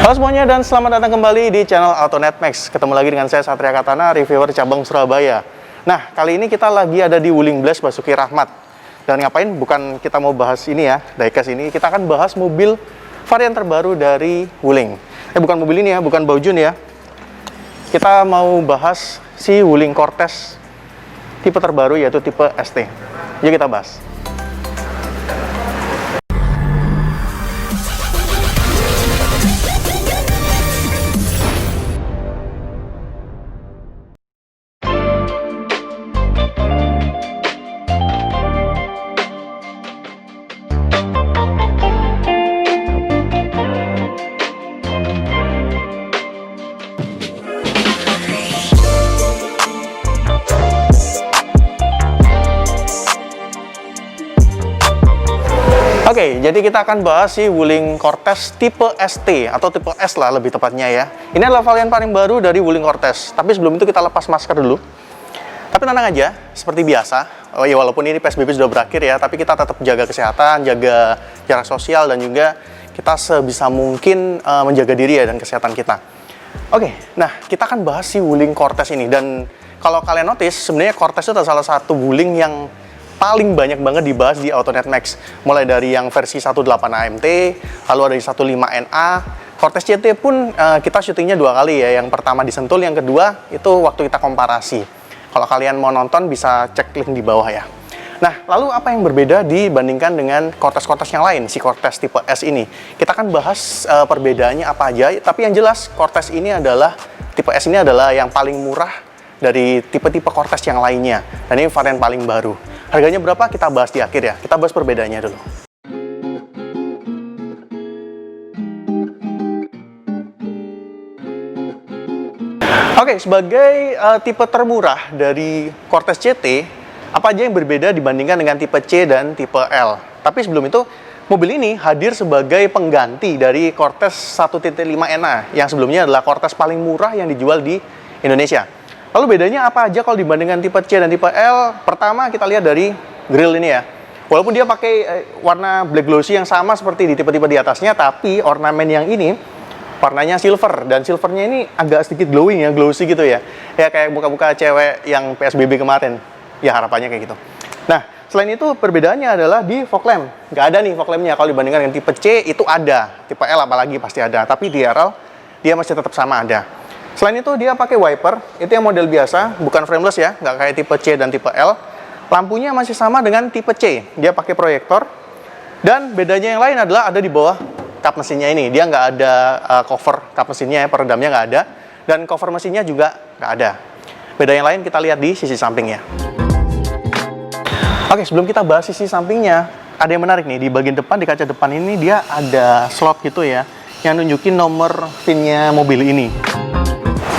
Halo semuanya dan selamat datang kembali di channel AutoNet Max. Ketemu lagi dengan saya Satria Katana, reviewer cabang Surabaya. Nah, kali ini kita lagi ada di Wuling Blast Basuki Rahmat. Dan ngapain? Bukan kita mau bahas ini ya, diecast ini. Kita akan bahas mobil varian terbaru dari Wuling. Bukan mobil ini ya, bukan Baojun ya. Kita mau bahas si Wuling Cortez tipe terbaru yaitu tipe ST. Yuk kita bahas. Oke, jadi kita akan bahas si Wuling Cortez tipe ST atau tipe S lah lebih tepatnya ya. Ini adalah varian paling baru dari Wuling Cortez. Tapi sebelum itu kita lepas masker dulu. Tapi tenang aja, seperti biasa. Ya walaupun ini PSBB sudah berakhir ya, tapi kita tetap jaga kesehatan, jaga jarak sosial dan juga kita sebisa mungkin menjaga diri ya dan kesehatan kita. Oke, nah kita akan bahas si Wuling Cortez ini dan kalau kalian notice sebenarnya Cortez itu adalah salah satu Wuling yang paling banyak banget dibahas di AutoNet Max. Mulai dari yang versi 18 AMT, lalu ada di 15NA. Cortez CT pun kita syutingnya 2 kali ya. Yang pertama di Sentul, yang kedua itu waktu kita komparasi. Kalau kalian mau nonton bisa cek link di bawah ya. Nah, lalu apa yang berbeda dibandingkan dengan Cortez-Cortez yang lain, si Cortez tipe S ini? Kita akan bahas perbedaannya apa aja, tapi yang jelas Cortez ini adalah, tipe S ini adalah yang paling murah dari tipe-tipe Cortez yang lainnya. Dan ini varian paling baru. Harganya berapa? Kita bahas di akhir ya. Kita bahas perbedaannya dulu. Oke, sebagai tipe termurah dari Cortez CT, apa aja yang berbeda dibandingkan dengan tipe C dan tipe L? Tapi sebelum itu, mobil ini hadir sebagai pengganti dari Cortez 1.5NA yang sebelumnya adalah Cortez paling murah yang dijual di Indonesia. Lalu bedanya apa aja kalau dibandingkan tipe C dan tipe L? Pertama kita lihat dari grill ini ya. Walaupun dia pakai warna black glossy yang sama seperti di tipe-tipe di atasnya, tapi ornamen yang ini warnanya silver dan silvernya ini agak sedikit glowing ya, glossy gitu ya. Ya kayak buka-buka cewek yang PSBB kemarin. Ya harapannya kayak gitu. Nah, selain itu perbedaannya adalah di fog lamp. Nggak ada nih fog lampnya. Kalau dibandingkan dengan tipe C itu ada, tipe L apalagi pasti ada. Tapi di RL dia masih tetap sama ada. Selain itu dia pakai wiper, itu yang model biasa, bukan frameless ya, nggak kayak tipe C dan tipe L. Lampunya masih sama dengan tipe C, dia pakai proyektor. Dan bedanya yang lain adalah ada di bawah kap mesinnya ini, dia nggak ada cover kap mesinnya ya, peredamnya nggak ada. Dan cover mesinnya juga nggak ada. Beda yang lain kita lihat di sisi sampingnya. Oke, sebelum kita bahas sisi sampingnya, ada yang menarik nih, di bagian depan, di kaca depan ini dia ada slot gitu ya, yang nunjukin nomor VIN-nya mobil ini.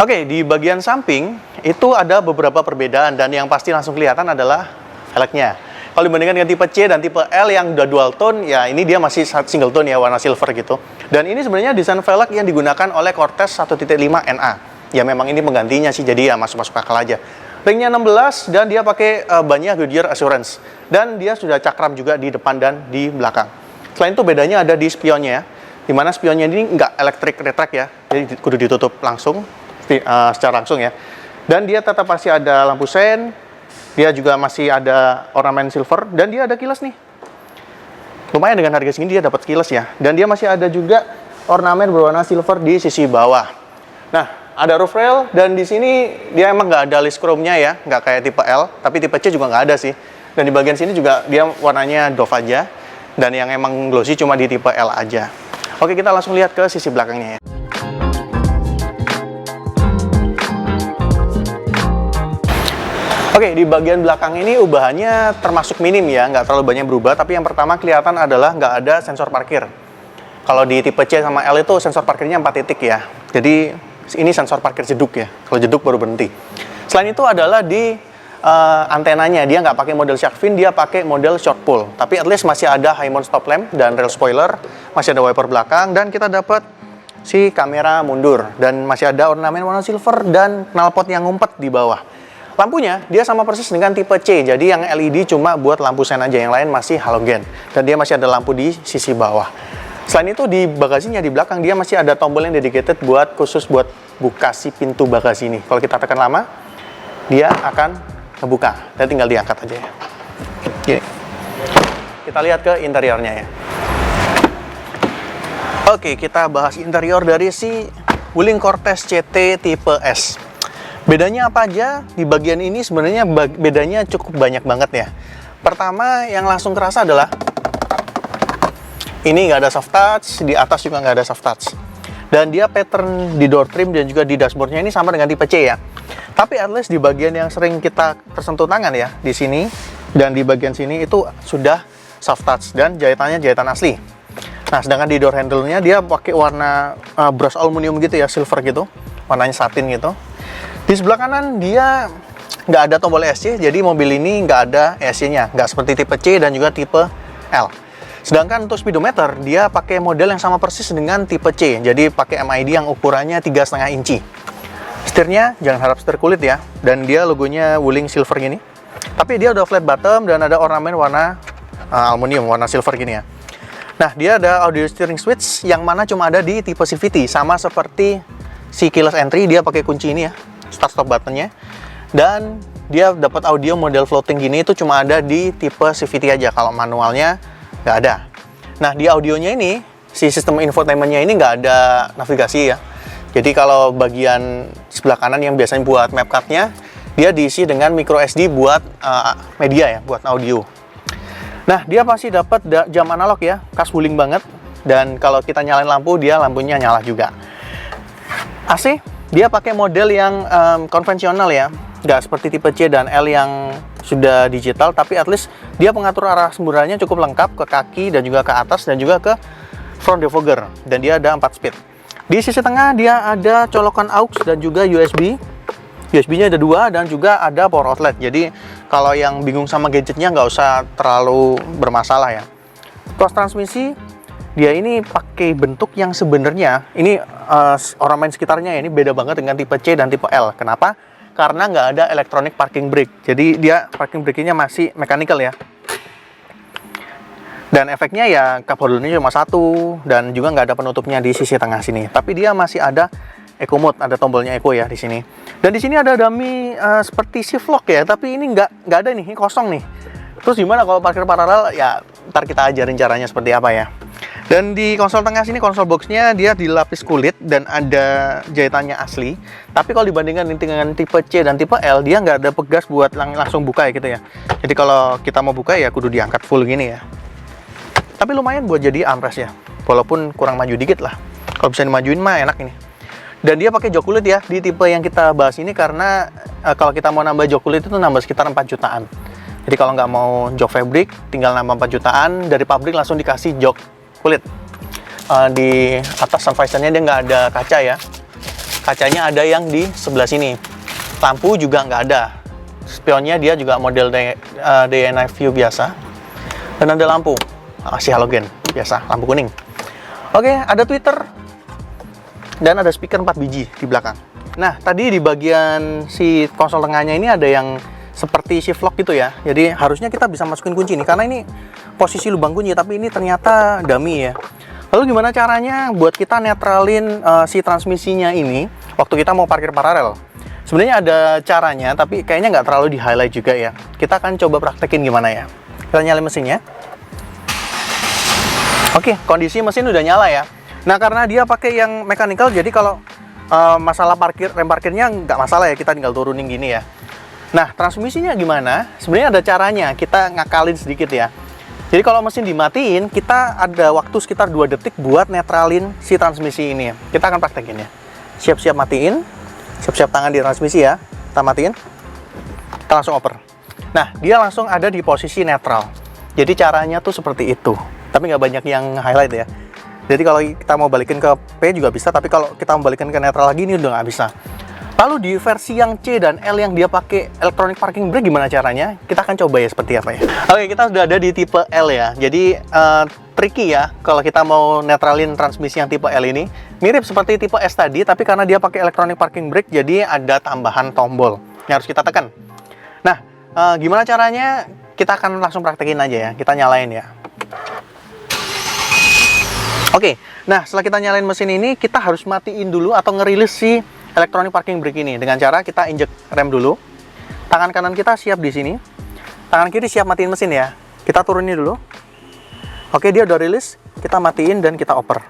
Oke, di bagian samping itu ada beberapa perbedaan dan yang pasti langsung kelihatan adalah velgnya. Kalau dibandingkan dengan tipe C dan tipe L yang udah dual tone, ya ini dia masih single tone ya, warna silver gitu. Dan ini sebenarnya desain velg yang digunakan oleh Cortez 1.5NA. Ya memang ini penggantinya sih, jadi ya masuk akal aja. Ringnya 16 dan dia pakai bannya Goodyear Assurance. Dan dia sudah cakram juga di depan dan di belakang. Selain itu bedanya ada di spionnya ya. Dimana spionnya ini nggak electric retract ya, jadi kudu ditutup langsung. Secara langsung ya. Dan dia tetap masih ada lampu sen, dia juga masih ada ornamen silver, dan dia ada kilas nih. Lumayan dengan harga segini dia dapat kilas ya. Dan dia masih ada juga ornamen berwarna silver di sisi bawah. Nah, ada roof rail, dan di sini dia emang nggak ada list chrome-nya ya, nggak kayak tipe L, tapi tipe C juga nggak ada sih. Dan di bagian sini juga dia warnanya doff aja, dan yang emang glossy cuma di tipe L aja. Oke, kita langsung lihat ke sisi belakangnya ya. Oke, di bagian belakang ini ubahannya termasuk minim ya, nggak terlalu banyak berubah, tapi yang pertama kelihatan adalah nggak ada sensor parkir. Kalau di tipe C sama L itu sensor parkirnya 4 titik ya, jadi ini sensor parkir jeduk ya, kalau jeduk baru berhenti. Selain itu adalah di antenanya, dia nggak pakai model shark fin, dia pakai model short pull, tapi at least masih ada high mount stop lamp dan rail spoiler, masih ada wiper belakang, dan kita dapat si kamera mundur, dan masih ada ornamen warna silver dan knalpot yang ngumpet di bawah. Lampunya dia sama persis dengan tipe C, jadi yang LED cuma buat lampu sen aja, yang lain masih halogen. Dan dia masih ada lampu di sisi bawah. Selain itu di bagasinya di belakang dia masih ada tombol yang dedicated khusus buat buka si pintu bagasi ini. Kalau kita tekan lama, dia akan ngebuka. Dan tinggal diangkat aja ya. Gini. Kita lihat ke interiornya ya. Oke, kita bahas interior dari si Wuling Cortez CT tipe S. Bedanya apa aja? Di bagian ini sebenarnya bedanya cukup banyak banget ya. Pertama yang langsung kerasa adalah ini nggak ada soft touch, di atas juga nggak ada soft touch. Dan dia pattern di door trim dan juga di dashboardnya ini sama dengan tipe C ya. Tapi at least di bagian yang sering kita tersentuh tangan ya, di sini dan di bagian sini itu sudah soft touch dan jahitannya jahitan asli. Nah, sedangkan di door handle-nya dia pakai warna brush aluminium gitu ya, silver gitu, warnanya satin gitu. Di sebelah kanan dia nggak ada tombol ESC, jadi mobil ini nggak ada ESC-nya, nggak seperti tipe C dan juga tipe L. Sedangkan untuk speedometer, dia pakai model yang sama persis dengan tipe C. Jadi pakai MID yang ukurannya 3,5 inci. Setirnya, jangan harap setir kulit ya. Dan dia logonya Wuling silver gini. Tapi dia udah flat bottom dan ada ornamen warna aluminium, warna silver gini ya. Nah, dia ada audio steering switch yang mana cuma ada di tipe CVT. Sama seperti si keyless entry, dia pakai kunci ini ya. Start-stop buttonnya. Dan dia dapat audio model floating gini itu cuma ada di tipe CVT aja. Kalau manualnya nggak ada. Nah, di audionya ini, si sistem infotainmentnya ini nggak ada navigasi ya. Jadi kalau bagian sebelah kanan yang biasanya buat map card-nya, dia diisi dengan micro SD buat media ya, buat audio. Nah, dia pasti dapat jam analog ya, khas Wuling banget. Dan kalau kita nyalain lampu, dia lampunya nyala juga. AC, dia pakai model yang konvensional ya, nggak seperti tipe C dan L yang sudah digital, tapi at least dia pengatur arah semburannya cukup lengkap ke kaki dan juga ke atas dan juga ke front defogger, dan dia ada 4 speed. Di sisi tengah dia ada colokan aux dan juga USB. USB-nya ada 2 dan juga ada power outlet. Jadi kalau yang bingung sama gadgetnya nggak usah terlalu bermasalah ya. Terus transmisi dia ini pakai bentuk yang sebenarnya ini orang main sekitarnya ya, ini beda banget dengan tipe C dan tipe L. Kenapa? Karena nggak ada electronic parking brake. Jadi dia parking brake-nya masih mechanical ya. Dan efeknya ya cup holder-nya cuma satu dan juga nggak ada penutupnya di sisi tengah sini. Tapi dia masih ada eco mode, ada tombolnya eco ya di sini. Dan di sini ada dummy seperti shift lock ya, tapi ini nggak ada nih, ini kosong nih. Terus gimana kalau parkir paralel? Ya ntar kita ajarin caranya seperti apa ya. Dan di konsol tengah sini, konsol boxnya dia dilapis kulit dan ada jahitannya asli. Tapi kalau dibandingkan dengan tipe C dan tipe L, dia nggak ada pegas buat langsung buka ya gitu ya. Jadi kalau kita mau buka ya kudu diangkat full gini ya. Tapi lumayan buat jadi armrest ya, walaupun kurang maju dikit lah. Kalau bisa dimajuin mah enak ini. Dan dia pakai jok kulit ya di tipe yang kita bahas ini, karena kalau kita mau nambah jok kulit itu nambah sekitar 4 jutaan. Jadi kalau nggak mau jok fabric, tinggal nambah 4 jutaan, dari pabrik langsung dikasih jok kulit. Di atas sun visor-nya dia nggak ada kaca ya. Kacanya ada yang di sebelah sini. Lampu juga nggak ada. Spionnya dia juga model day and night view biasa. Dan ada lampu, masih halogen biasa, lampu kuning. Oke, ada tweeter. Dan ada speaker 4 biji di belakang. Nah, tadi di bagian si konsol tengahnya ini ada yang seperti shift lock gitu ya. Jadi harusnya kita bisa masukin kunci nih, karena ini posisi lubang kunci, tapi ini ternyata dummy ya. Lalu gimana caranya buat kita netralin si transmisinya ini waktu kita mau parkir paralel? Sebenarnya ada caranya, tapi kayaknya nggak terlalu di highlight juga ya. Kita akan coba praktekin gimana ya. Kita nyalain mesinnya. Oke, kondisi mesin udah nyala ya. Nah, karena dia pakai yang mechanical, jadi kalau masalah rem parkirnya nggak masalah ya, kita tinggal turunin gini ya. Nah, transmisinya gimana? Sebenarnya ada caranya, kita ngakalin sedikit ya. Jadi kalau mesin dimatiin, kita ada waktu sekitar 2 detik buat netralin si transmisi ini ya. Kita akan praktekin ya. Siap-siap matiin, siap-siap tangan di transmisi ya. Kita matiin, kita langsung oper. Nah, dia langsung ada di posisi netral. Jadi caranya tuh seperti itu. Tapi nggak banyak yang highlight ya. Jadi kalau kita mau balikin ke P juga bisa, tapi kalau kita mau balikin ke netral lagi ini udah nggak bisa. Lalu di versi yang C dan L yang dia pakai electronic parking brake gimana caranya? Kita akan coba ya seperti apa ya. Oke, kita sudah ada di tipe L ya. Jadi tricky ya kalau kita mau netralin transmisi yang tipe L ini. Mirip seperti tipe S tadi, tapi karena dia pakai electronic parking brake, jadi ada tambahan tombol yang harus kita tekan. Nah, gimana caranya? Kita akan langsung praktekin aja ya. Kita nyalain ya. Oke, nah setelah kita nyalain mesin ini, kita harus matiin dulu atau ngerilis si electronic parking brake ini dengan cara kita injek rem dulu. Tangan kanan kita siap di sini, tangan kiri siap matiin mesin ya. Kita turunin dulu. Oke, dia udah rilis, kita matiin dan kita oper.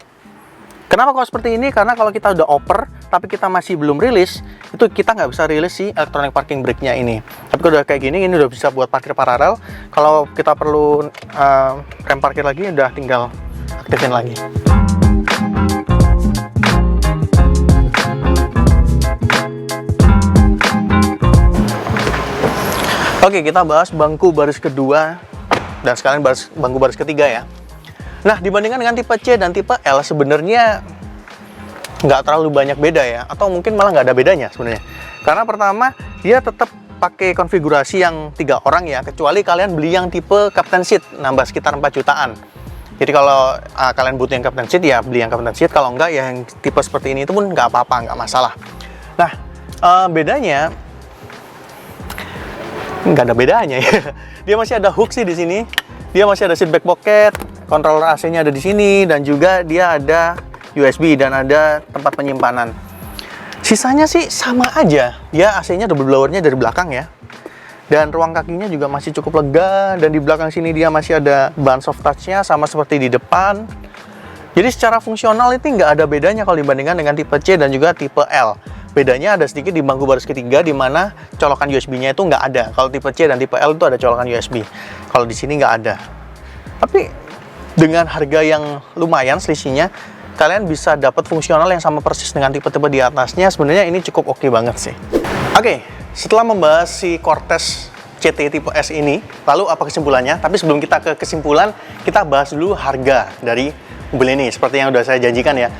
Kenapa kalau seperti ini? Karena kalau kita udah oper, tapi kita masih belum rilis, itu kita nggak bisa rilis si electronic parking brake-nya ini. Tapi kalau udah kayak gini, ini udah bisa buat parkir paralel. Kalau kita perlu rem parkir lagi, udah tinggal aktifin lagi. Oke, kita bahas bangku baris kedua dan sekalian bangku baris ketiga ya. Nah, dibandingkan dengan tipe C dan tipe L sebenarnya nggak terlalu banyak beda ya, atau mungkin malah nggak ada bedanya sebenarnya. Karena pertama, dia tetap pakai konfigurasi yang 3 orang ya, kecuali kalian beli yang tipe captain seat, nambah sekitar 4 jutaan. Jadi kalau kalian butuh yang captain seat ya beli yang captain seat, kalau enggak ya yang tipe seperti ini itu pun nggak apa-apa, nggak masalah. Nah, bedanya nggak ada bedanya ya. Dia masih ada hook sih di sini. Dia masih ada seat back pocket, controller AC-nya ada di sini, dan juga dia ada USB dan ada tempat penyimpanan. Sisanya sih sama aja. Dia AC-nya double blower-nya dari belakang ya. Dan ruang kakinya juga masih cukup lega, dan di belakang sini dia masih ada bahan soft touch-nya sama seperti di depan. Jadi secara fungsional itu nggak ada bedanya kalau dibandingkan dengan tipe C dan juga tipe L. Bedanya ada sedikit di bangku baris ketiga, di mana colokan USB-nya itu nggak ada. Kalau tipe C dan tipe L itu ada colokan USB. Kalau di sini nggak ada. Tapi dengan harga yang lumayan selisihnya, kalian bisa dapat fungsional yang sama persis dengan tipe-tipe di atasnya. Sebenarnya ini cukup oke banget sih. Oke, setelah membahas si Cortez CT tipe S ini, lalu apa kesimpulannya? Tapi sebelum kita ke kesimpulan, kita bahas dulu harga dari mobil ini. Seperti yang udah saya janjikan ya.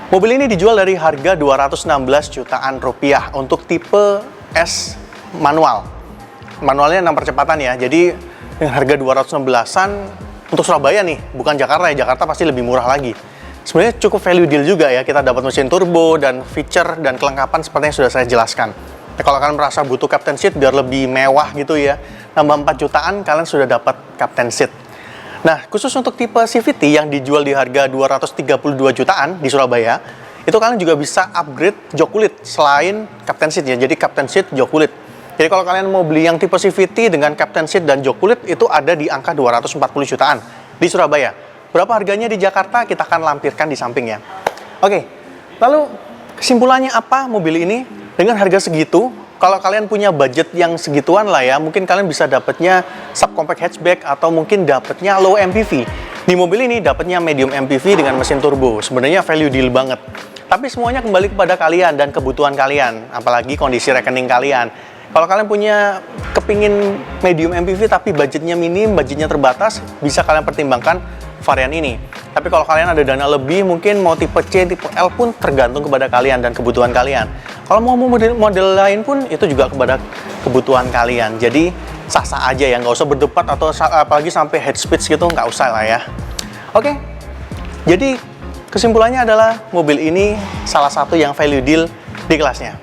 Mobil ini dijual dari harga 216 jutaan rupiah untuk tipe S manual. Manualnya 6 percepatan ya. Jadi dengan harga 216-an untuk Surabaya nih, bukan Jakarta ya. Jakarta pasti lebih murah lagi. Sebenarnya cukup value deal juga ya. Kita dapat mesin turbo dan feature dan kelengkapan seperti yang sudah saya jelaskan. Nah, kalau kalian merasa butuh captain seat biar lebih mewah gitu ya, nambah 4 jutaan kalian sudah dapat captain seat. Nah, khusus untuk tipe CVT yang dijual di harga 232 jutaan di Surabaya, itu kalian juga bisa upgrade jok kulit selain captain seat ya. Jadi captain seat, jok kulit. Jadi kalau kalian mau beli yang tipe CVT dengan captain seat dan jok kulit, itu ada di angka 240 jutaan di Surabaya. Berapa harganya di Jakarta kita akan lampirkan di samping ya. Oke, lalu kesimpulannya apa mobil ini? Dengan harga segitu, kalau kalian punya budget yang segituan lah ya, mungkin kalian bisa dapatnya subcompact hatchback atau mungkin dapatnya low MPV. Di mobil ini dapatnya medium MPV dengan mesin turbo. Sebenarnya value deal banget. Tapi semuanya kembali kepada kalian dan kebutuhan kalian, apalagi kondisi rekening kalian. Kalau kalian punya kepingin medium MPV tapi budgetnya minim, budgetnya terbatas, bisa kalian pertimbangkan varian ini. Tapi kalau kalian ada dana lebih, mungkin mau tipe C, tipe L pun tergantung kepada kalian dan kebutuhan kalian. Kalau mau model lain pun itu juga kepada kebutuhan kalian. Jadi sah-sah aja ya, nggak usah berdebat atau apalagi sampai head speech gitu, nggak usah lah ya. Oke, jadi kesimpulannya adalah mobil ini salah satu yang value deal di kelasnya.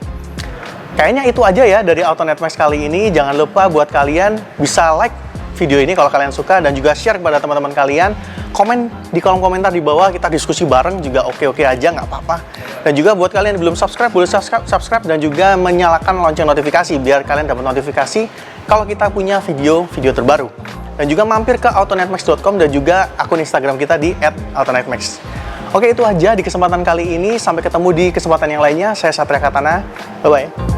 Kayaknya itu aja ya dari AutoNet Max kali ini. Jangan lupa buat kalian bisa like video ini kalau kalian suka dan juga share kepada teman-teman kalian. Komen di kolom komentar di bawah, kita diskusi bareng juga oke-oke aja, nggak apa-apa. Dan juga buat kalian yang belum subscribe, boleh subscribe dan juga menyalakan lonceng notifikasi biar kalian dapat notifikasi kalau kita punya video terbaru. Dan juga mampir ke autonetmax.com dan juga akun Instagram kita di @autonetmax. Oke, itu aja di kesempatan kali ini. Sampai ketemu di kesempatan yang lainnya. Saya Satria Katana. Bye-bye.